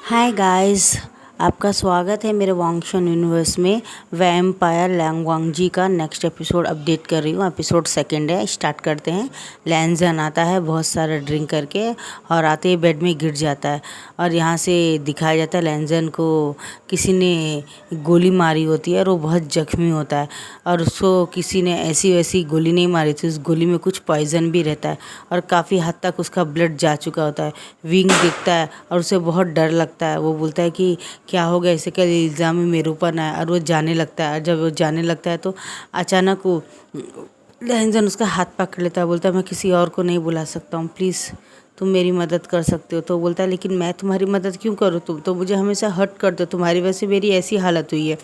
Hi guys, आपका स्वागत है मेरे वांगशन यूनिवर्स में। वैम्पायर लैंग वांगजी का नेक्स्ट एपिसोड अपडेट कर रही हूँ। एपिसोड सेकंड है, स्टार्ट करते हैं। लैंजन आता है बहुत सारा ड्रिंक करके और आते ही बेड में गिर जाता है और यहाँ से दिखाया जाता है लैंजन को किसी ने गोली मारी होती है और वो बहुत जख्मी होता है और उसको किसी ने ऐसी वैसी गोली नहीं मारी थी। उस गोली में कुछ पॉइजन भी रहता है और काफ़ी हद तक उसका ब्लड जा चुका होता है। विंग दिखता है और उसे बहुत डर लगता है। वो बोलता है कि क्या हो गया, इसे क्या इल्ज़ाम ही मेरे ऊपर ना है। और वो जाने लगता है और जब वो जाने लगता है तो अचानक वो लैंजन उसका हाथ पकड़ लेता है। बोलता है मैं किसी और को नहीं बुला सकता हूँ, प्लीज़ तुम मेरी मदद कर सकते हो। तो बोलता है लेकिन मैं तुम्हारी मदद क्यों करूँ, तुम तो मुझे हमेशा हर्ट करते हो, तुम्हारी वजह से मेरी ऐसी हालत हुई है।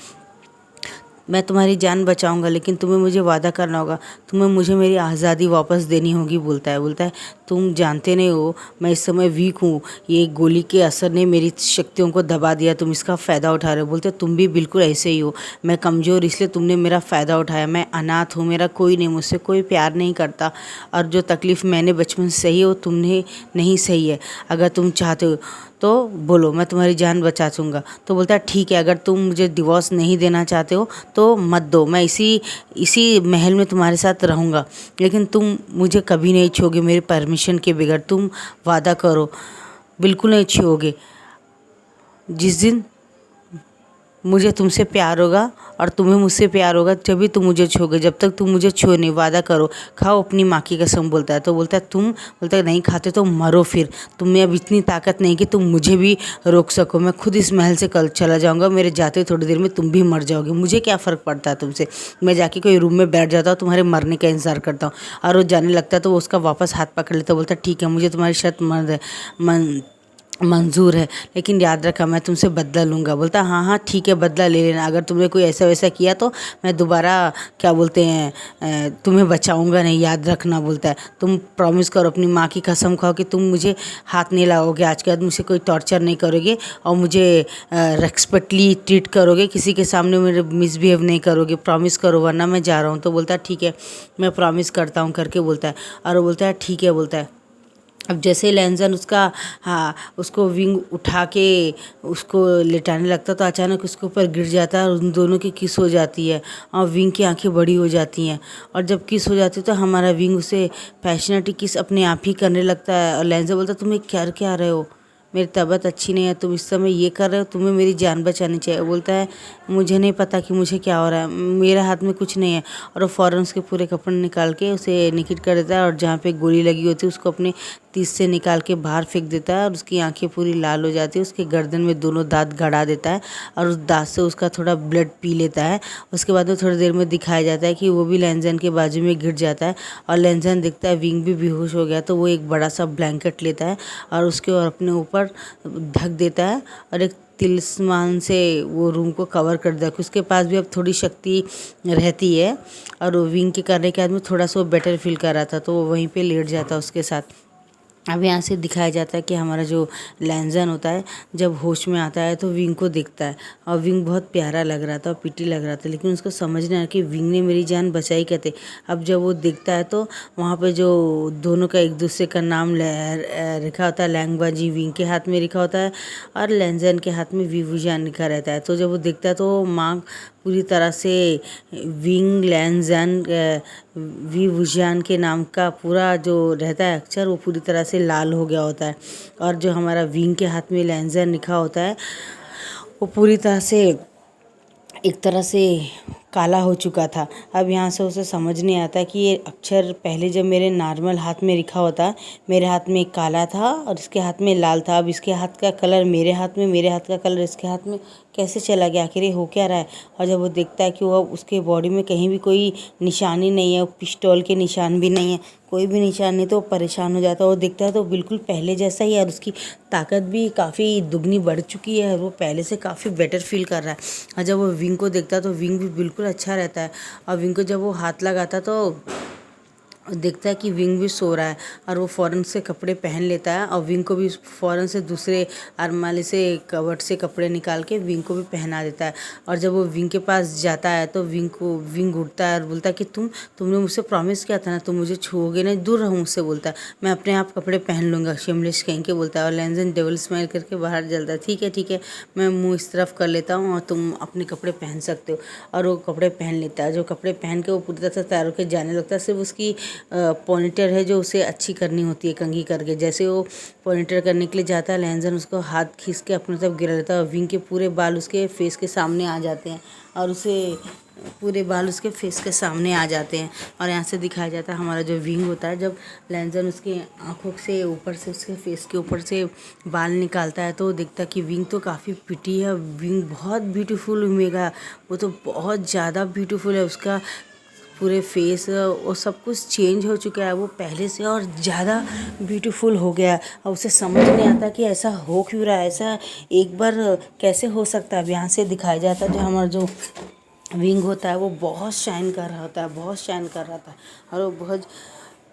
मैं तुम्हारी जान बचाऊंगा लेकिन तुम्हें मुझे वादा करना होगा, तुम्हें मुझे मेरी आज़ादी वापस देनी होगी। बोलता है तुम जानते नहीं हो मैं इस समय वीक हूँ, ये गोली के असर ने मेरी शक्तियों को दबा दिया, तुम इसका फ़ायदा उठा रहे हो। बोलते तुम भी बिल्कुल ऐसे ही हो, मैं कमज़ोर इसलिए तुमने मेरा फ़ायदा उठाया। मैं अनाथ हूँ, मेरा कोई नहीं, मुझसे कोई प्यार नहीं करता और जो तकलीफ़ मैंने बचपन से सही है वो तुमने नहीं सही है। अगर तुम चाहते हो तो बोलो, मैं तुम्हारी जान बचा दूँगा। तो बोलता है ठीक है, अगर तुम मुझे डिवोर्स नहीं देना चाहते हो तो मत दो, मैं इसी महल में तुम्हारे साथ रहूँगा, लेकिन तुम मुझे कभी नहीं छोड़ोगे मेरे परमिशन के बगैर। तुम वादा करो, बिल्कुल नहीं छोड़ोगे। जिस दिन मुझे तुमसे प्यार होगा और तुम्हें मुझसे प्यार होगा जब भी तुम मुझे छोड़ोगे, जब तक तुम मुझे छो नहीं, वादा करो। खाओ अपनी माँ की कसम। बोलता है तो बोलता है नहीं खाते तो मरो फिर, तुम में अब इतनी ताकत नहीं कि तुम मुझे भी रोक सको। मैं खुद इस महल से कल चला जाऊँगा, मेरे जाते थोड़ी देर में तुम भी मर जाओगे, मुझे क्या फ़र्क पड़ता है तुमसे। मैं जाके कोई रूम में बैठ जाता हूँ, तुम्हारे मरने का इंतज़ार करता हूँ। और वो जाने लगता है तो वो उसका वापस हाथ पकड़ लेता है। बोलता है ठीक है, मुझे तुम्हारी शर्त मंजूर है, लेकिन याद रखा मैं तुमसे बदला लूँगा। बोलता हाँ हाँ ठीक है, बदला ले लेना। अगर तुमने कोई ऐसा वैसा किया तो मैं दोबारा क्या बोलते हैं तुम्हें बचाऊँगा नहीं, याद रखना। बोलता है तुम प्रॉमिस करो, अपनी माँ की कसम खाओ कि तुम मुझे हाथ नहीं लगाओगे, आज के बाद मुझे कोई टॉर्चर नहीं करोगे और मुझे रेस्पेक्टली ट्रीट करोगे, किसी के सामने मेरे मिसबिहेव नहीं करोगे। प्रॉमिस करो वरना मैं जा रहा हूँ। तो बोलता है ठीक है, मैं प्रॉमिस करता हूँ करके बोलता है। और वो बोलता है ठीक है। बोलता है अब जैसे ही लैंजन उसको विंग उठा के उसको लेटाने लगता तो अचानक उसके ऊपर गिर जाता है और उन दोनों की किस हो जाती है और विंग की आंखें बड़ी हो जाती हैं। और जब किस हो जाती है तो हमारा विंग उसे पैशनेटली किस अपने आप ही करने लगता है। और लैंजन बोलता तुम्हें क्या रहे हो, मेरी तबीयत अच्छी नहीं है, तुम इस समय ये कर रहे हो, तुम्हें मेरी जान बचानी चाहिए। बोलता है मुझे नहीं पता कि मुझे क्या हो रहा है, मेरे हाथ में कुछ नहीं है। और वो फ़ौरन उसके पूरे कपड़े निकाल के उसे निकिट कर देता है और जहाँ पे गोली लगी होती है उसको अपने तीस से निकाल के बाहर फेंक देता है और उसकी आंखें पूरी लाल हो जाती है। उसके गर्दन में दोनों दांत गड़ा देता है और उस दांत से उसका थोड़ा ब्लड पी लेता है। उसके बाद में थोड़ी देर में दिखाया जाता है कि वो भी लैंजन के बाजू में गिर जाता है और लैंजन दिखता है विंग भी बेहोश हो गया। तो वो एक बड़ा सा ब्लैंकेट लेता है और उसके और अपने ऊपर ढक देता है और एक तिलिस्मान से वो रूम को कवर कर देता है। उसके पास भी अब थोड़ी शक्ति रहती है और वो विंग के करने के बाद में थोड़ा सा वो बेटर फील कर रहा था तो वो वहीं पे लेट जाता है उसके साथ। अब यहाँ से दिखाया जाता है कि हमारा जो लैंजन होता है जब होश में आता है तो विंग को देखता है और विंग बहुत प्यारा लग रहा था और पिटी लग रहा था, लेकिन उसको समझ नहीं आया कि विंग ने मेरी जान बचाई कैसे। अब जब वो देखता है तो वहाँ पे जो दोनों का एक दूसरे का नाम लिखा होता है, लैंगबाजी विंग के हाथ में लिखा होता है और लैंजन के हाथ में विवुजान लिखा रहता है। तो जब वो देखता है तो माँ पूरी तरह से विंग लैंजन विवुजान के नाम का पूरा जो रहता है अक्षर वो पूरी तरह से लाल हो गया होता है और जो हमारा विंग के हाथ में लैंजन लिखा होता है वो पूरी तरह से एक तरह से काला हो चुका था। अब यहाँ से उसे समझ नहीं आता कि ये अक्षर पहले जब मेरे नॉर्मल हाथ में लिखा होता, मेरे हाथ में काला था और इसके हाथ में लाल था। अब इसके हाथ का कलर मेरे हाथ में, मेरे हाथ का कलर इसके हाथ में कैसे चला गया, आखिर ये हो क्या रहा है। और जब वो देखता है कि वो उसके बॉडी में कहीं भी कोई निशानी नहीं है, पिस्टल के निशान भी नहीं है, कोई भी निशान नहीं, तो वो परेशान हो जाता है। वो देखता है तो बिल्कुल पहले जैसा ही है और उसकी ताकत भी काफ़ी दुगनी बढ़ चुकी है और वो पहले से काफ़ी बेटर फील कर रहा है। और जब वो विंग को देखता है तो विंग भी बिल्कुल अच्छा रहता है और विंग को जब वो हाथ लगाता तो और देखता है कि विंग भी सो रहा है और वो फ़ौरन से कपड़े पहन लेता है और विंग को भी फ़ौरन से दूसरे अलमारी से कबर्ड से कपड़े निकाल के विंग को भी पहना देता है। और जब वो विंग के पास जाता है तो विंग उठता है और बोलता है कि तुमने मुझसे प्रॉमिस किया था ना, तुम मुझे छुओगे नहीं, दूर रहो मुझसे, बोलता है। मैं अपने आप कपड़े पहन लूँगा, शिमलिश कहीं के, बोलता है। और लैंजन डेविल स्माइल करके बाहर जलता है। ठीक है, मैं मुँह इस तरफ कर लेता हूँ और तुम अपने कपड़े पहन सकते हो। और वो कपड़े पहन लेता है। जो कपड़े पहन के वो पूरी तरह से तैयार होकर जाने लगता है। सिर्फ उसकी पोनीटेल है जो उसे अच्छी करनी होती है, कंघी करके। जैसे वो पोनीटेल करने के लिए जाता है, लैंजन उसको हाथ खींच के अपनी तरफ गिरा लेता है और विंग के पूरे बाल उसके फेस के सामने आ जाते हैं और पूरे बाल उसके फेस के सामने आ जाते हैं। और यहाँ से दिखाया जाता है हमारा जो विंग होता है, जब लैंजन उसकी आँखों से ऊपर से उसके फेस के ऊपर से बाल निकालता है तो वो देखता है कि विंग तो काफ़ी पिटी है। विंग बहुत ब्यूटीफुल उमेगा, वो तो बहुत ज़्यादा ब्यूटीफुल है। उसका पूरे फेस और सब कुछ चेंज हो चुका है, वो पहले से और ज़्यादा ब्यूटीफुल हो गया है। और उसे समझ नहीं आता कि ऐसा हो क्यों रहा है, ऐसा एक बार कैसे हो सकता है। अब यहाँ से दिखाया जाता है जो हमारा जो विंग होता है वो बहुत शाइन कर रहा होता है, बहुत शाइन कर रहा था। और वो बहुत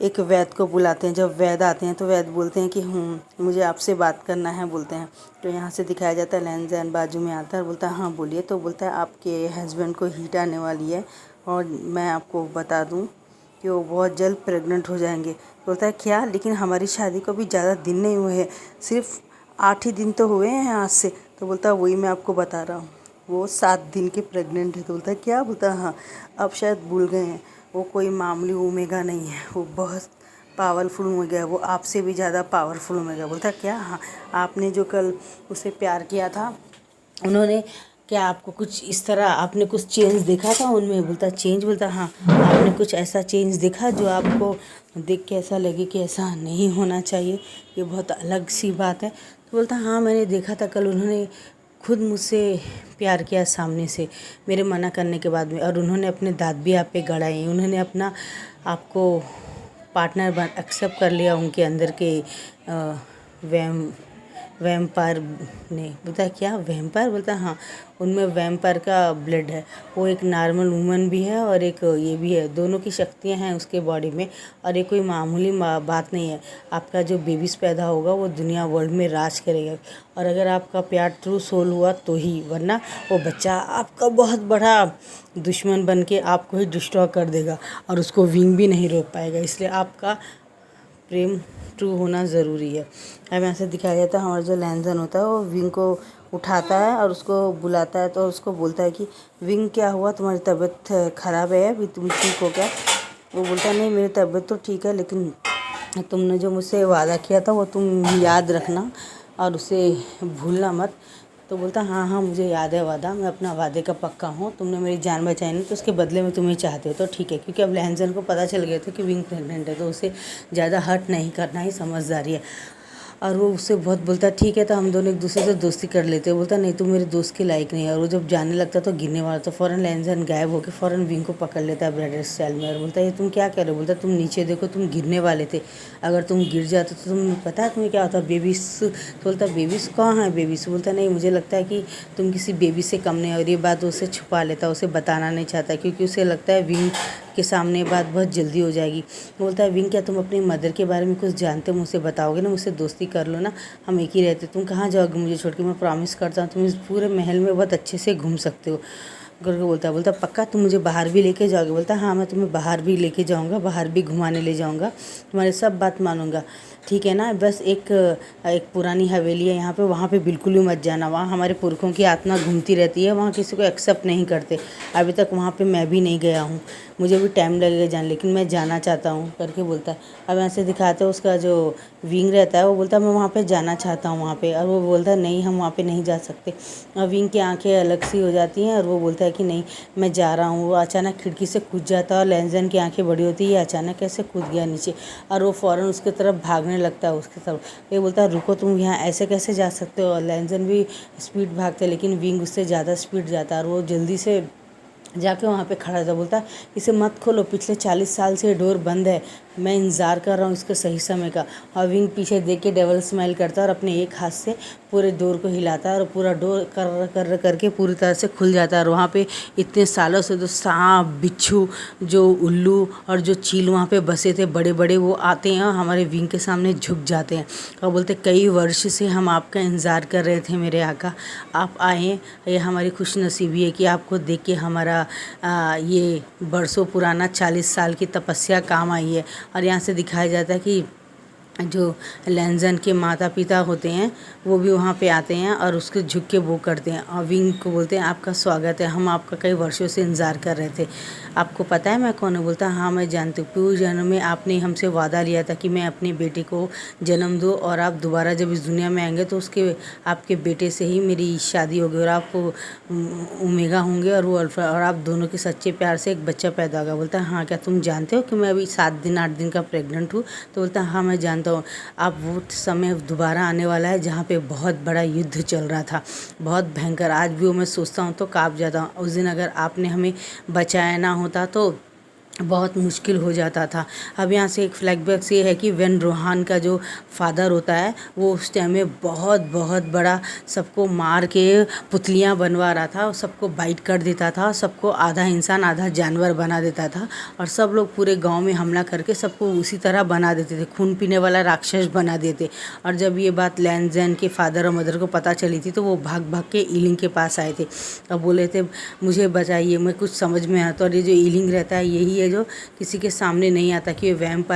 एक वैद को बुलाते हैं। जब वैद आते हैं तो वैद बोलते हैं कि मुझे आपसे बात करना है, बोलते हैं। तो यहाँ से दिखाया जाता है लैंजन बाजू में आता है और बोलता है हाँ बोलिए। तो बोलता है आपके हस्बैंड को हीट आने वाली है और मैं आपको बता दूं कि वो बहुत जल्द प्रेग्नेंट हो जाएंगे। बोलता है क्या, लेकिन हमारी शादी को भी ज़्यादा दिन नहीं हुए हैं, सिर्फ 8 ही दिन तो हुए हैं आज से। तो बोलता है वही मैं आपको बता रहा हूँ, वो 7 दिन के प्रेग्नेंट है। तो बोलता है क्या, बोलता है हाँ, अब शायद भूल गए हैं, वो कोई मामूली ओमेगा नहीं है, वो बहुत पावरफुल ओमेगा है, वो आपसे भी ज़्यादा पावरफुल ओमेगा। बोलता है क्या, हाँ, आपने जो कल उसे प्यार किया था, उन्होंने क्या आपको कुछ इस तरह, आपने कुछ चेंज देखा था उनमें? बोलता चेंज, बोलता हाँ, आपने कुछ ऐसा चेंज देखा जो आपको देख के ऐसा लगे कि ऐसा नहीं होना चाहिए, ये बहुत अलग सी बात है? तो बोलता हाँ, मैंने देखा था कल उन्होंने खुद मुझसे प्यार किया सामने से, मेरे मना करने के बाद में, और उन्होंने अपने दाँत भी आप पे गड़ाए, उन्होंने अपना आपको पार्टनर एक्सेप्ट कर लिया उनके अंदर के वैम्पायर ने। बोलता है क्या, वैम्पायर? बोलता है हाँ, उनमें वैम्पायर का ब्लड है, वो एक नॉर्मल वूमन भी है और एक ये भी है, दोनों की शक्तियाँ हैं उसके बॉडी में। और ये कोई मामूली बात नहीं है, आपका जो बेबीज़ पैदा होगा वो दुनिया वर्ल्ड में राज करेगा। और अगर आपका प्यार ट्रू सोल हुआ तो ही, वरना वो बच्चा आपका बहुत बड़ा दुश्मन बन के आपको ही डिस्ट्रॉय कर देगा और उसको विंग भी नहीं रोक पाएगा। इसलिए आपका प्रेम ट्रू होना ज़रूरी है। अब यहाँ से दिखाया जाता है हमारा जो लैंजन होता है वो विंग को उठाता है और उसको बुलाता है। तो उसको बोलता है कि विंग क्या हुआ, तुम्हारी तबीयत ख़राब है अभी, तुम ठीक हो क्या? वो बोलता है नहीं, मेरी तबीयत तो ठीक है, लेकिन तुमने जो मुझसे वादा किया था वो तुम याद रखना और उसे भूलना मत। तो बोलता हाँ हाँ, मुझे याद है वादा, मैं अपना वादे का पक्का हूँ, तुमने मेरी जान बचाई नहीं तो उसके बदले में तुम्हें चाहते हो तो ठीक है। क्योंकि अब लैंजन को पता चल गया था कि विंग प्रेग्नेंट है, तो उसे ज़्यादा हर्ट नहीं करना ही समझदारी है। और वो उससे बहुत बोलता ठीक है, तो हम दोनों एक दूसरे से दोस्ती कर लेते हैं। बोलता नहीं, तू मेरे दोस्त के लायक नहीं है। और वो जब जाने लगता तो गिरने वाला, तो फ़ौरन लैंजन गायब होकर फ़ौरन विंग को पकड़ लेता है ब्रदर स्टाइल में और बोलता है ये तुम क्या कर रहे हो? बोलता तुम नीचे देखो, तुम गिरने वाले थे, अगर तुम गिर जाते तो तुम्हें पता है तुम्हें क्या होता? बेबीस। तो बोलता बेबीस कहाँ है बेबीस? बोलता नहीं, मुझे लगता है कि तुम किसी बेबी से कम नहीं। और ये बात उसे छुपा लेता, उसे बताना नहीं चाहता क्योंकि उसे लगता है विंग के सामने बात बहुत जल्दी हो जाएगी। बोलता है विंग क्या तुम अपनी मदर के बारे में कुछ जानते हो? मुझसे बताओगे ना, मुझसे दोस्ती कर लो ना, हम एक ही रहते, तुम कहाँ जाओगे मुझे छोड़ के? मैं प्रॉमिस करता हूँ तुम इस पूरे महल में बहुत अच्छे से घूम सकते हो करके बोलता पक्का तुम मुझे बाहर भी लेके जाओगे? बोलता हाँ, मैं तुम्हें बाहर भी लेके जाऊँगा, बाहर भी घुमाने ले जाऊँगा, तुम्हारी सब बात मानूंगा, ठीक है ना? बस एक पुरानी हवेली है यहाँ पे, वहाँ पे बिल्कुल भी मत जाना, वहाँ हमारे पुरखों की आत्मा घूमती रहती है, वहाँ किसी को एक्सेप्ट नहीं करते, अभी तक वहाँ पे मैं भी नहीं गया हूँ, मुझे भी टाइम लगेगा जाने, लेकिन मैं जाना चाहता हूँ करके बोलता है। अब ऐसे दिखाते हैं उसका जो विंग रहता है वो बोलता है मैं वहाँ पे जाना चाहता हूँ वहाँ पे, और वो बोलता है नहीं, हम वहाँ पे नहीं जा सकते। और विंग की आंखें अलग सी हो जाती हैं और वो बोलता है कि नहीं, मैं जा रहा हूँ। वो अचानक खिड़की से कूद जाता है और लैंजन की आंखें बड़ी होती है, ये अचानक कैसे कूद गया नीचे, और वो फ़ौरन उसकी तरफ भागने लगता है उसकी तरफ। ये बोलता है रुको, तुम यहाँ ऐसे कैसे जा सकते हो? और लैंजन भी स्पीड भागते हैं, लेकिन विंग उससे ज़्यादा स्पीड जाता है और वो जल्दी से जाके वहाँ पे खड़ा था। बोलता इसे मत खोलो, पिछले 40 साल से डोर बंद है, मैं इंतज़ार कर रहा हूँ इसके सही समय का। और विंग पीछे देख के डेवल स्माइल करता है और अपने एक हाथ से पूरे डोर को हिलाता है और पूरा डोर कर कर करके पूरी तरह से खुल जाता है। और वहाँ पे इतने सालों से जो सांप, बिच्छू, जो उल्लू और जो चील वहाँ पे बसे थे बड़े बड़े, वो आते हैं और हमारे विंग के सामने झुक जाते हैं और बोलते कई वर्ष से हम आपका इंतज़ार कर रहे थे मेरे आका, आप आए। ये हमारी खुशनसीबी है कि आपको देख के हमारा ये बरसों पुराना 40 साल की तपस्या काम आई है। और यहाँ से दिखाया जाता है कि जो लैंजन के माता पिता होते हैं वो भी वहाँ पे आते हैं और उसके झुक के वो करते हैं और विंग को बोलते हैं आपका स्वागत है, हम आपका कई वर्षों से इंतज़ार कर रहे थे। आपको पता है मैं कौन हूँ? बोलता हाँ मैं जानती हूँ, पूर्व जन्म में आपने हमसे वादा लिया था कि मैं अपने बेटे को जन्म दूँ और आप दोबारा जब इस दुनिया में आएंगे तो उसके आपके बेटे से ही मेरी शादी होगी और आप ओमेगा होंगे और वो अल्फा, और आप दोनों के सच्चे प्यार से एक बच्चा पैदा होगा। बोलता है हाँ क्या तुम जानते हो कि मैं अभी 7 दिन 8 दिन का प्रेग्नेंट हूँ? तो बोलता है हाँ मैं जानता हूँ। अब वो समय दोबारा आने वाला है जहाँ पे बहुत बड़ा युद्ध चल रहा था, बहुत भयंकर। आज भी वो मैं सोचता हूँ तो काँप जाता हूँ। उस दिन अगर आपने हमें बचाया ना होता तो बहुत मुश्किल हो जाता था। अब यहाँ से एक फ्लैशबैक ये है कि वेन रोहान का जो फादर होता है वो उस टाइम में बहुत बहुत बड़ा सबको मार के पुतलियाँ बनवा रहा था और सबको बाइट कर देता था, सबको आधा इंसान आधा जानवर बना देता था और सब लोग पूरे गांव में हमला करके सबको उसी तरह बना देते थे, खून पीने वाला राक्षस बना देते। और जब ये बात लैंजन के फादर और मदर को पता चली थी तो वो भाग भाग के ईलिंग के पास आए थे और बोले थे मुझे बचाइए, मैं कुछ समझ में आता। और ये जो ईलिंग रहता है यही है जो किसी के सामने नहीं आता कि ये वैम्पायर